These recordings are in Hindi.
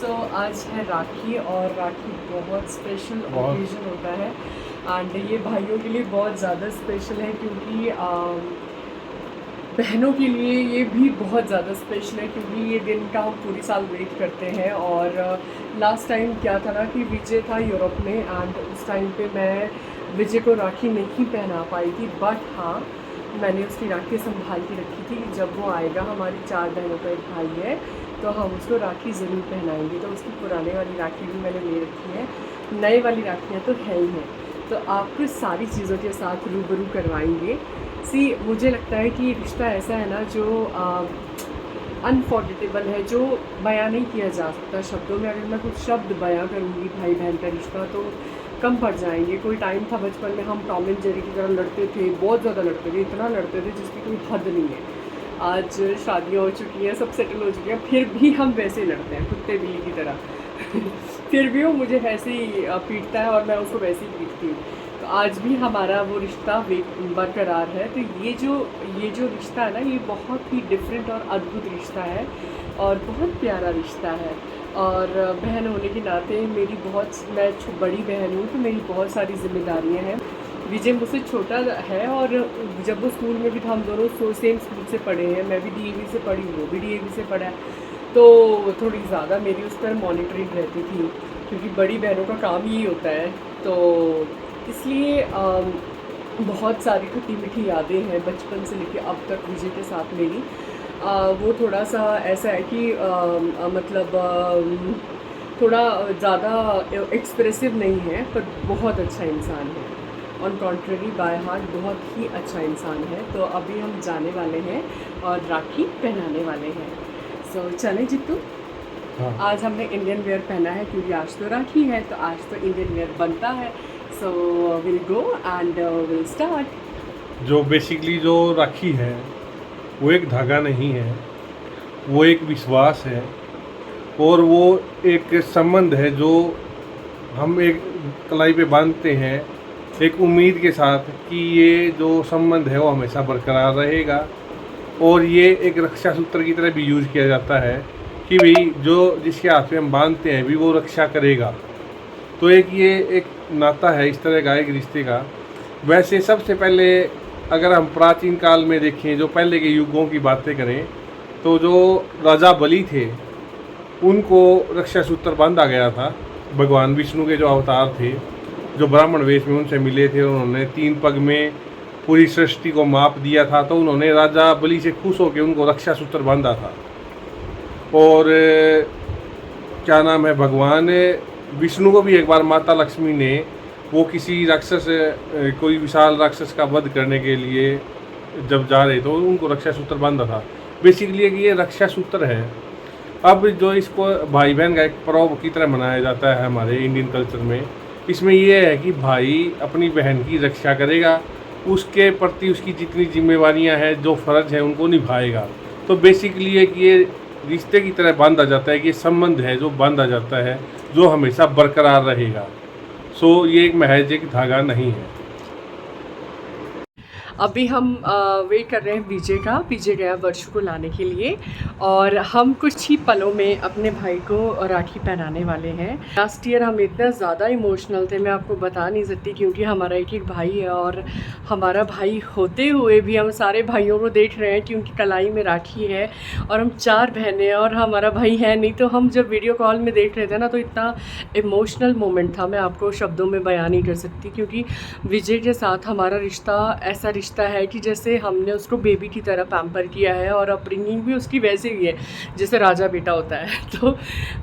आज है राखी और राखी बहुत स्पेशल ओकेजन होता है एंड ये भाइयों के लिए बहुत ज़्यादा स्पेशल है क्योंकि बहनों के लिए ये भी बहुत ज़्यादा स्पेशल है क्योंकि ये दिन का हम पूरी साल वेट करते हैं। और लास्ट टाइम क्या था ना कि विजय था यूरोप में एंड उस टाइम पे मैं विजय को राखी नहीं पहना पाई थी, बट हाँ मैंने उसकी राखी संभाल के रखी थी कि जब वो आएगा, हमारी 4 बहनों का एक भाई है, तो हम उसको राखी ज़रूर पहनाएंगे। तो उसकी पुराने वाली राखी भी मैंने ले रखी है, नए वाली राखियाँ तो है ही हैं। तो आपको सारी चीज़ों के साथ रूबरू करवाएंगे। मुझे लगता है कि रिश्ता ऐसा है ना जो अनफॉर्गेटेबल है, जो बयां नहीं किया जा सकता शब्दों में। अगर मैं कुछ शब्द बयां करूँगी भाई बहन का रिश्ता तो कम पड़ जाएंगे। कोई टाइम था बचपन में हम टॉम एंड जेरी की तरह लड़ते थे, बहुत ज़्यादा लड़ते थे, इतना लड़ते थे जिसकी कोई हद नहीं है। आज शादियाँ हो चुकी हैं, सब सेटल हो चुके हैं, फिर भी हम वैसे ही लड़ते हैं कुत्ते बिल्ली की तरह फिर भी वो मुझे वैसे ही पीटता है और मैं उसको वैसे ही पीटती हूँ। तो आज भी हमारा वो रिश्ता बरकरार है। तो ये जो रिश्ता है ना, ये बहुत ही डिफरेंट और अद्भुत रिश्ता है और बहुत प्यारा रिश्ता है। और बहन होने के नाते मैं बड़ी बहन हूँ तो मेरी बहुत सारी जिम्मेदारियाँ हैं। विजय मुझसे छोटा है और जब वो स्कूल में भी था, हम दोनों सेम स्कूल से पढ़े हैं। मैं भी डीएवी से पढ़ी, वो भी डीएवी से पढ़ा है, तो थोड़ी ज़्यादा मेरी उस पर मॉनिटरिंग रहती थी क्योंकि बड़ी बहनों का काम यही होता है। तो इसलिए बहुत सारी खट्टी मीठी यादें हैं बचपन से लेके अब तक विजय के साथ मेरी। वो थोड़ा सा ऐसा है कि थोड़ा ज़्यादा एक्सप्रेसिव नहीं है, पर बहुत अच्छा इंसान है। ऑन कॉन्ट्ररी बाय हार्ट बहुत ही अच्छा इंसान है। तो अभी हम जाने वाले हैं और राखी पहनाने वाले हैं। चलें जित्तू। हाँ। आज हमने इंडियन वेयर पहना है क्योंकि आज तो राखी है, तो आज तो इंडियन वेयर बनता है। Will go and will start. जो बेसिकली जो राखी है वो एक धागा नहीं है, वो एक विश्वास है और वो एक संबंध है जो हम एक कलाई पे बांधते हैं एक उम्मीद के साथ कि ये जो संबंध है वो हमेशा बरकरार रहेगा। और ये एक रक्षा सूत्र की तरह भी यूज़ किया जाता है कि भाई जो जिसके हाथ में हम बांधते हैं भी वो रक्षा करेगा। तो ये एक नाता है इस तरह का, एक रिश्ते का। वैसे सबसे पहले अगर हम प्राचीन काल में देखें, जो पहले के युगों की बातें करें, तो जो राजा बलि थे उनको रक्षा सूत्र बांधा गया था। भगवान विष्णु के जो अवतार थे, जो ब्राह्मण वेश में उनसे मिले थे, उन्होंने 3 पग में पूरी सृष्टि को माप दिया था। तो उन्होंने राजा बलि से खुश होकर उनको रक्षा सूत्र बांधा था। और क्या नाम है, भगवान विष्णु को भी एक बार माता लक्ष्मी ने, वो किसी राक्षस कोई विशाल राक्षस का वध करने के लिए जब जा रहे तो उनको रक्षा सूत्र बांधा था। बेसिकली ये रक्षा सूत्र है। अब जो इसको भाई बहन का एक पर्व की तरह मनाया जाता है हमारे इंडियन कल्चर में, इसमें यह है कि भाई अपनी बहन की रक्षा करेगा, उसके प्रति उसकी जितनी जिम्मेवारियां हैं, जो फ़र्ज है उनको निभाएगा। तो बेसिकली ये रिश्ते की तरह बांधा जाता है कि ये संबंध है जो बांधा जाता है, जो हमेशा बरकरार रहेगा। ये एक महज एक धागा नहीं है। अभी हम वेट कर रहे हैं विजय का। विजय गया वर्षु को लाने के लिए और हम कुछ ही पलों में अपने भाई को राखी पहनाने वाले हैं। लास्ट ईयर हम इतना ज़्यादा इमोशनल थे, मैं आपको बता नहीं सकती, क्योंकि हमारा एक एक भाई है और हमारा भाई होते हुए भी हम सारे भाइयों को देख रहे हैं क्योंकि कलाई में राखी है और हम 4 बहनें हैं और हमारा भाई है नहीं। तो हम जब वीडियो कॉल में देख रहे थे ना, तो इतना इमोशनल मोमेंट था, मैं आपको शब्दों में बयान नहीं कर सकती। क्योंकि विजय के साथ हमारा रिश्ता ऐसा रिश्ता है कि जैसे हमने उसको बेबी की तरह पैम्पर किया है और अपब्रिंगिंग भी उसकी वैसे ही है जैसे राजा बेटा होता है। तो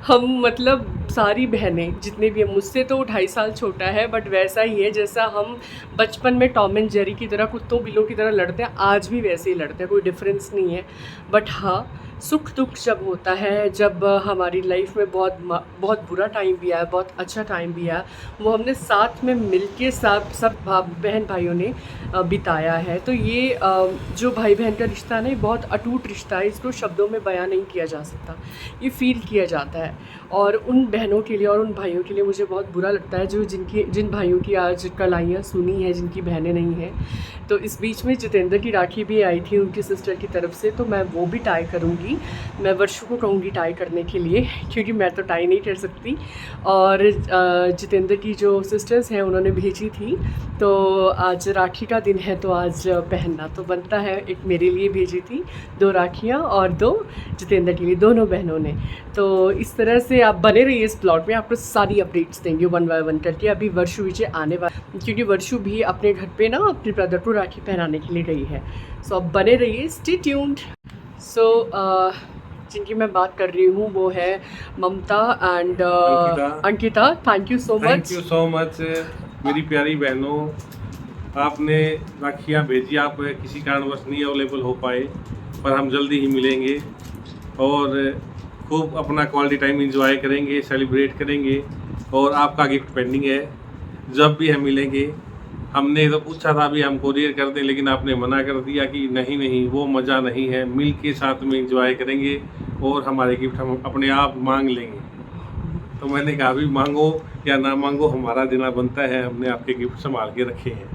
हम मतलब सारी बहनें जितने भी हैं, मुझसे तो 2.5 साल छोटा है, बट वैसा ही है जैसा हम बचपन में टॉम एंड जेरी की तरह, कुत्तों बिल्लों की तरह लड़ते हैं, आज भी वैसे ही लड़ते हैं, कोई डिफरेंस नहीं है। बट हाँ, सुख दुख जब होता है, जब हमारी लाइफ में बहुत बुरा टाइम भी आया, बहुत अच्छा टाइम भी आया, वो हमने साथ में मिलके सब बहन भाइयों ने बिताया है। तो ये जो भाई बहन का रिश्ता है ना, ये बहुत अटूट रिश्ता है, इसको शब्दों में बयान नहीं किया जा सकता, ये फील किया जाता है। और उन बहनों के लिए और उन भाइयों के लिए मुझे बहुत बुरा लगता है जिन भाइयों की आज कलाइयाँ सुनी हैं, जिनकी बहनें नहीं हैं। तो इस बीच में जितेंद्र की राखी भी आई थी उनकी सिस्टर की तरफ से, तो मैं वो भी टाई करूँगी। करूँगी। मैं वर्षु को कहूँगी टाई करने के लिए, क्योंकि मैं तो टाई नहीं कर सकती। और जितेंद्र की जो सिस्टर्स हैं उन्होंने भेजी थी, तो आज राखी का दिन है तो आज पहनना तो बनता है। एक मेरे लिए भेजी थी 2 राखियाँ और 2 जितेंद्र के लिए, दोनों बहनों ने। तो इस तरह से आप बने रहिए इस ब्लॉग में, आपको सारी अपडेट्स देंगे 1 बाय 1 करके। अभी वर्षु विजय आने वाला, क्योंकि वर्षु भी अपने घर पे ना अपने ब्रदर को राखी पहनाने के लिए गई है। सो अब बने रहिए, स्टे ट्यून्ड। सो जिनकी मैं बात कर रही हूँ वो है Mamta and Ankita. Thank you so much. Thank you so much मेरी प्यारी बहनों, आपने राखियाँ भेजी। आप किसी कारणवश नहीं अवेलेबल हो पाए, पर हम जल्दी ही मिलेंगे और खूब अपना क्वालिटी टाइम एंजॉय करेंगे, सेलिब्रेट करेंगे। और आपका गिफ्ट पेंडिंग है, जब भी हम मिलेंगे। हमने तो पूछा था अभी हम कोरियर कर दें, लेकिन आपने मना कर दिया कि नहीं नहीं, वो मज़ा नहीं है, मिल के साथ में एंजॉय करेंगे और हमारे गिफ्ट हम अपने आप मांग लेंगे। तो मैंने कहा अभी मांगो या ना मांगो, हमारा देना बनता है। हमने आपके गिफ्ट संभाल के रखे हैं,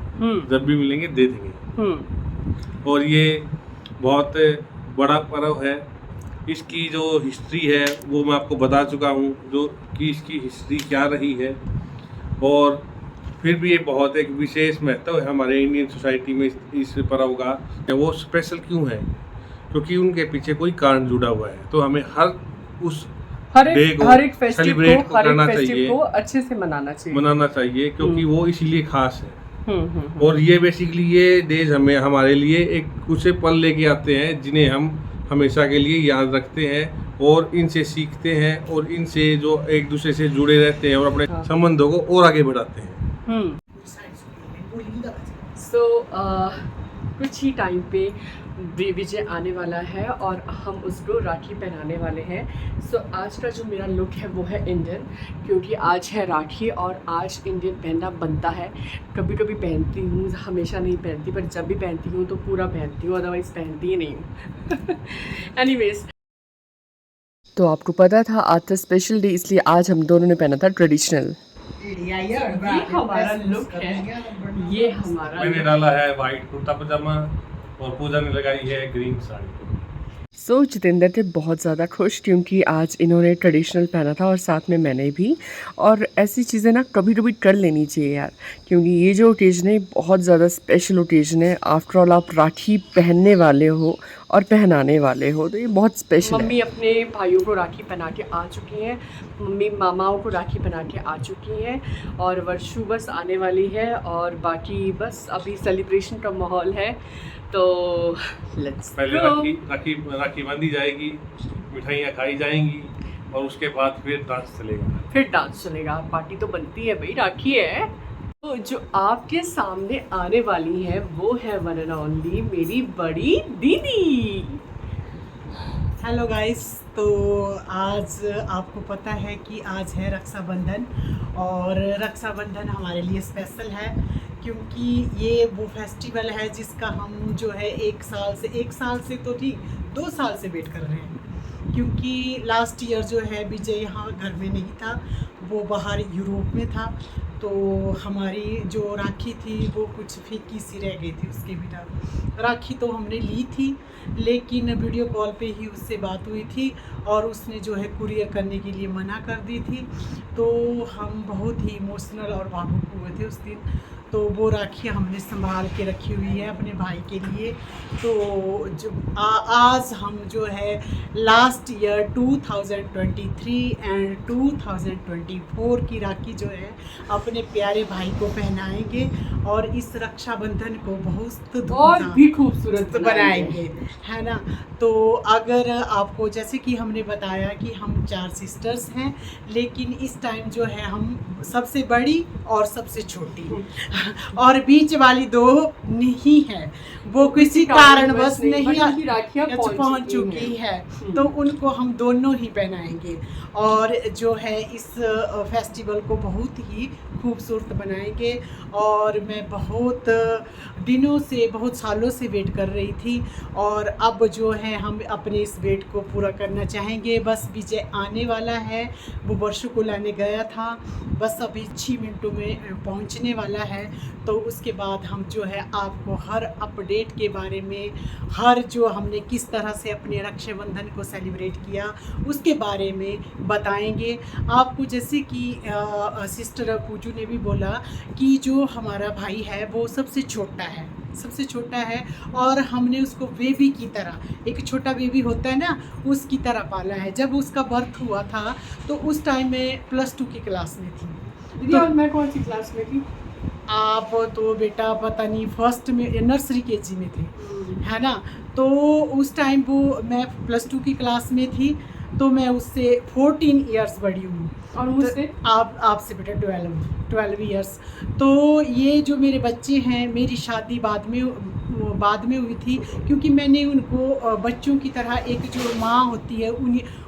जब भी मिलेंगे दे देंगे। और ये बहुत बड़ा पर्व है, इसकी जो हिस्ट्री है वो मैं आपको बता चुका हूँ, जो कि इसकी हिस्ट्री क्या रही है। और फिर भी ये बहुत एक विशेष महत्व है हमारे इंडियन सोसाइटी में इस पर्व का। वो स्पेशल क्यों है? क्योंकि उनके पीछे कोई कारण जुड़ा हुआ है। तो हमें हर एक फेस्टिवल को करना चाहिए, को अच्छे से मनाना चाहिए, क्योंकि वो इसीलिए खास है। और ये बेसिकली ये डेज हमें हमारे लिए एक कुछ पल लेके आते हैं, जिन्हें हम हमेशा के लिए याद रखते हैं और इनसे सीखते हैं और इनसे जो एक दूसरे से जुड़े रहते हैं और अपने संबंधों को और आगे बढ़ाते हैं। सो कुछ ही टाइम पे विजय आने वाला है और हम उसको राखी पहनाने वाले हैं। सो आज का जो मेरा लुक है वो है इंडियन, क्योंकि आज है राखी और आज इंडियन पहनना बनता है। कभी कभी पहनती हूँ, हमेशा नहीं पहनती, पर जब भी पहनती हूँ तो पूरा पहनती हूँ, अदरवाइज़ पहनती ही नहीं हूँ। एनीवेज, तो आपको पता था आज था स्पेशल डे, इसलिए आज हम दोनों ने पहना था ट्रेडिशनल। ये हमारा लुक है, ये हमारा मैंने डाला है वाइट कुर्ता पजामा और पूजा ने लगाई है ग्रीन साड़ी। सो जितेंद्र थे बहुत ज़्यादा खुश, क्योंकि आज इन्होंने ट्रेडिशनल पहना था और साथ में मैंने भी। और ऐसी चीज़ें ना कभी कभी कर लेनी चाहिए यार, क्योंकि ये जो ओकेजन है बहुत ज़्यादा स्पेशल ओकेजन है। आफ्टर ऑल आप राखी पहनने वाले हो और पहनाने वाले हो, तो ये बहुत स्पेशल है। मम्मी अपने भाइयों को राखी पहना के आ चुकी हैं, मम्मी मामाओं को राखी पहना के आ चुकी हैं, और वर्षु बस आने वाली है, और बाकी बस अभी सेलिब्रेशन का माहौल है। तो लेट्स पहले राखी बांधी जाएगी, मिठाइयाँ खाई जाएंगी और उसके बाद फिर डांस चलेगा। पार्टी तो बनती है भाई, राखी है। तो जो आपके सामने आने वाली है वो है वन एंड ओनली मेरी बड़ी दीदी। हेलो गाइस, तो आज आपको पता है कि आज है रक्षाबंधन, और रक्षाबंधन हमारे लिए स्पेशल है, क्योंकि ये वो फेस्टिवल है जिसका हम जो है एक साल से तो ठीक 2 साल से वेट कर रहे हैं। क्योंकि लास्ट ईयर जो है विजय यहाँ घर में नहीं था, वो बाहर यूरोप में था, तो हमारी जो राखी थी वो कुछ फीकी सी रह गई थी उसके बिना। राखी तो हमने ली थी, लेकिन वीडियो कॉल पे ही उससे बात हुई थी और उसने जो है कुरियर करने के लिए मना कर दी थी। तो हम बहुत ही इमोशनल और भावुक हुए थे उस दिन। तो वो राखी हमने संभाल के रखी हुई है अपने भाई के लिए। तो जो आज हम जो है लास्ट ईयर 2023 एंड 2024 की राखी जो है अपने प्यारे भाई को पहनाएंगे और इस रक्षाबंधन को बहुत और भी खूबसूरत बनाएंगे, है ना। तो अगर आपको, जैसे कि हमने बताया कि हम 4 सिस्टर्स हैं, लेकिन इस टाइम जो है हम सबसे बड़ी और सबसे छोटी और बीच वाली 2 नहीं है, वो किसी कारणवश नहीं पहुंच चुकी है, तो उनको हम दोनों ही पहनाएंगे और जो है इस फेस्टिवल को बहुत ही खूबसूरत बनाएंगे। और मैं बहुत दिनों से, बहुत सालों से वेट कर रही थी, और अब जो है हम अपने इस वेट को पूरा करना चाहेंगे। बस विजय आने वाला है, वो वर्षों को लाने गया था, बस अभी 6 मिनटों में पहुंचने वाला है। तो उसके बाद हम जो है आपको हर अपडेट के बारे में, हर जो हमने किस तरह से अपने रक्षाबंधन को सेलिब्रेट किया उसके बारे में बताएंगे आपको। जैसे कि सिस्टर पूजू ने भी बोला कि जो हमारा भाई है वो सबसे छोटा है और हमने उसको बेबी की तरह, एक छोटा बेबी होता है ना, उसकी तरह पाला है। जब उसका बर्थ हुआ था तो उस टाइम में +2 की क्लास में थी। दीदी और मैं कौन सी क्लास में थी? आप तो बेटा पता नहीं फर्स्ट में नर्सरी KG में थे, है ना। तो उस टाइम वो मैं +2 की क्लास में थी, तो मैं उससे 14 इयर्स बड़ी हूँ और मुझसे तो आपसे बेटा 12 इयर्स। तो ये जो मेरे बच्चे हैं, मेरी शादी बाद में हुई थी, क्योंकि मैंने उनको बच्चों की तरह, एक जो माँ होती है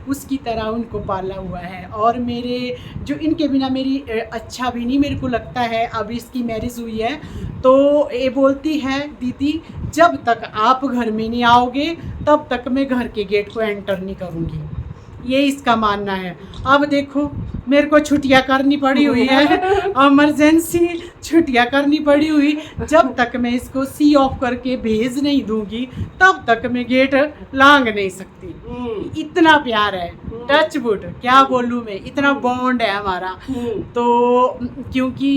उसकी तरह उनको पाला हुआ है। और मेरे जो इनके बिना मेरी अच्छा भी नहीं मेरे को लगता है। अब इसकी मैरिज हुई है तो ये बोलती है दीदी जब तक आप घर में नहीं आओगे तब तक मैं घर के गेट को एंटर नहीं करूँगी, ये इसका मानना है। अब देखो मेरे को छुट्टियां करनी पड़ी हुई है, इमरजेंसी छुट्टियां करनी पड़ी हुई। जब तक मैं इसको सी ऑफ करके भेज नहीं दूंगी तब तक मैं गेट लांग नहीं सकती। इतना प्यार है, टच वुड क्या बोलूँ मैं, इतना बॉन्ड है हमारा। तो क्योंकि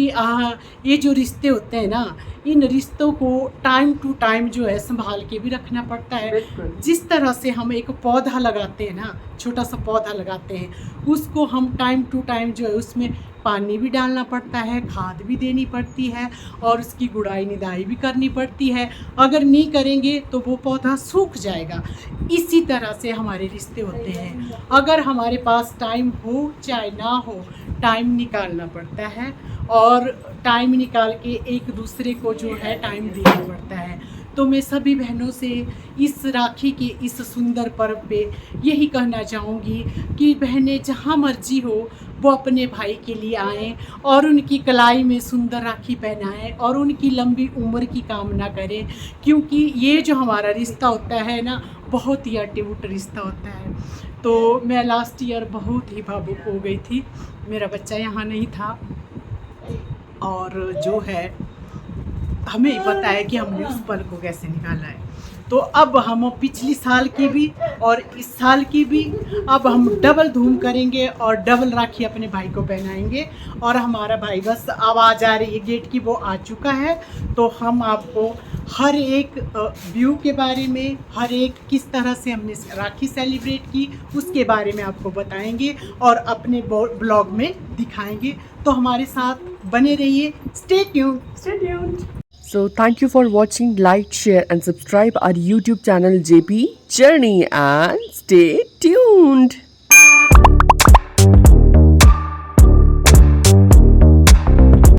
ये जो रिश्ते होते हैं ना, इन रिश्तों को टाइम टू टाइम जो है संभाल के भी रखना पड़ता है। जिस तरह से हम एक पौधा लगाते हैं ना, छोटा सा पौधा लगाते हैं, उसको हम टाइम टू टाइम जो है उसमें पानी भी डालना पड़ता है, खाद भी देनी पड़ती है और उसकी गुड़ाई निदाई भी करनी पड़ती है। अगर नहीं करेंगे तो वो पौधा सूख जाएगा। इसी तरह से हमारे रिश्ते होते हैं। अगर हमारे पास टाइम हो चाहे ना हो, टाइम निकालना पड़ता है और टाइम निकाल के एक दूसरे को जो है टाइम देना पड़ता है। तो मैं सभी बहनों से इस राखी के इस सुंदर पर्व पे यही कहना चाहूँगी कि बहनें जहाँ मर्जी हो वो अपने भाई के लिए आएँ और उनकी कलाई में सुंदर राखी पहनाएं और उनकी लंबी उम्र की कामना करें। क्योंकि ये जो हमारा रिश्ता होता है ना, बहुत ही अटूट रिश्ता होता है। तो मैं लास्ट ईयर बहुत ही भावुक हो गई थी, मेरा बच्चा यहाँ नहीं था और जो है हमें ही पता है कि हमने उस पल को कैसे निकाला है। तो अब हम पिछली साल की भी और इस साल की भी अब हम डबल धूम करेंगे और डबल राखी अपने भाई को पहनाएंगे। और हमारा भाई बस आवाज़ आ रही है गेट की, वो आ चुका है। तो हम आपको हर एक व्यू के बारे में, हर एक किस तरह से हमने राखी सेलिब्रेट की उसके बारे में आपको बताएंगे और अपने ब्लॉग में दिखाएंगे। तो हमारे साथ बने रहिए, stay tuned. So thank you for watching, like, share and subscribe our YouTube channel JP Journey and stay tuned.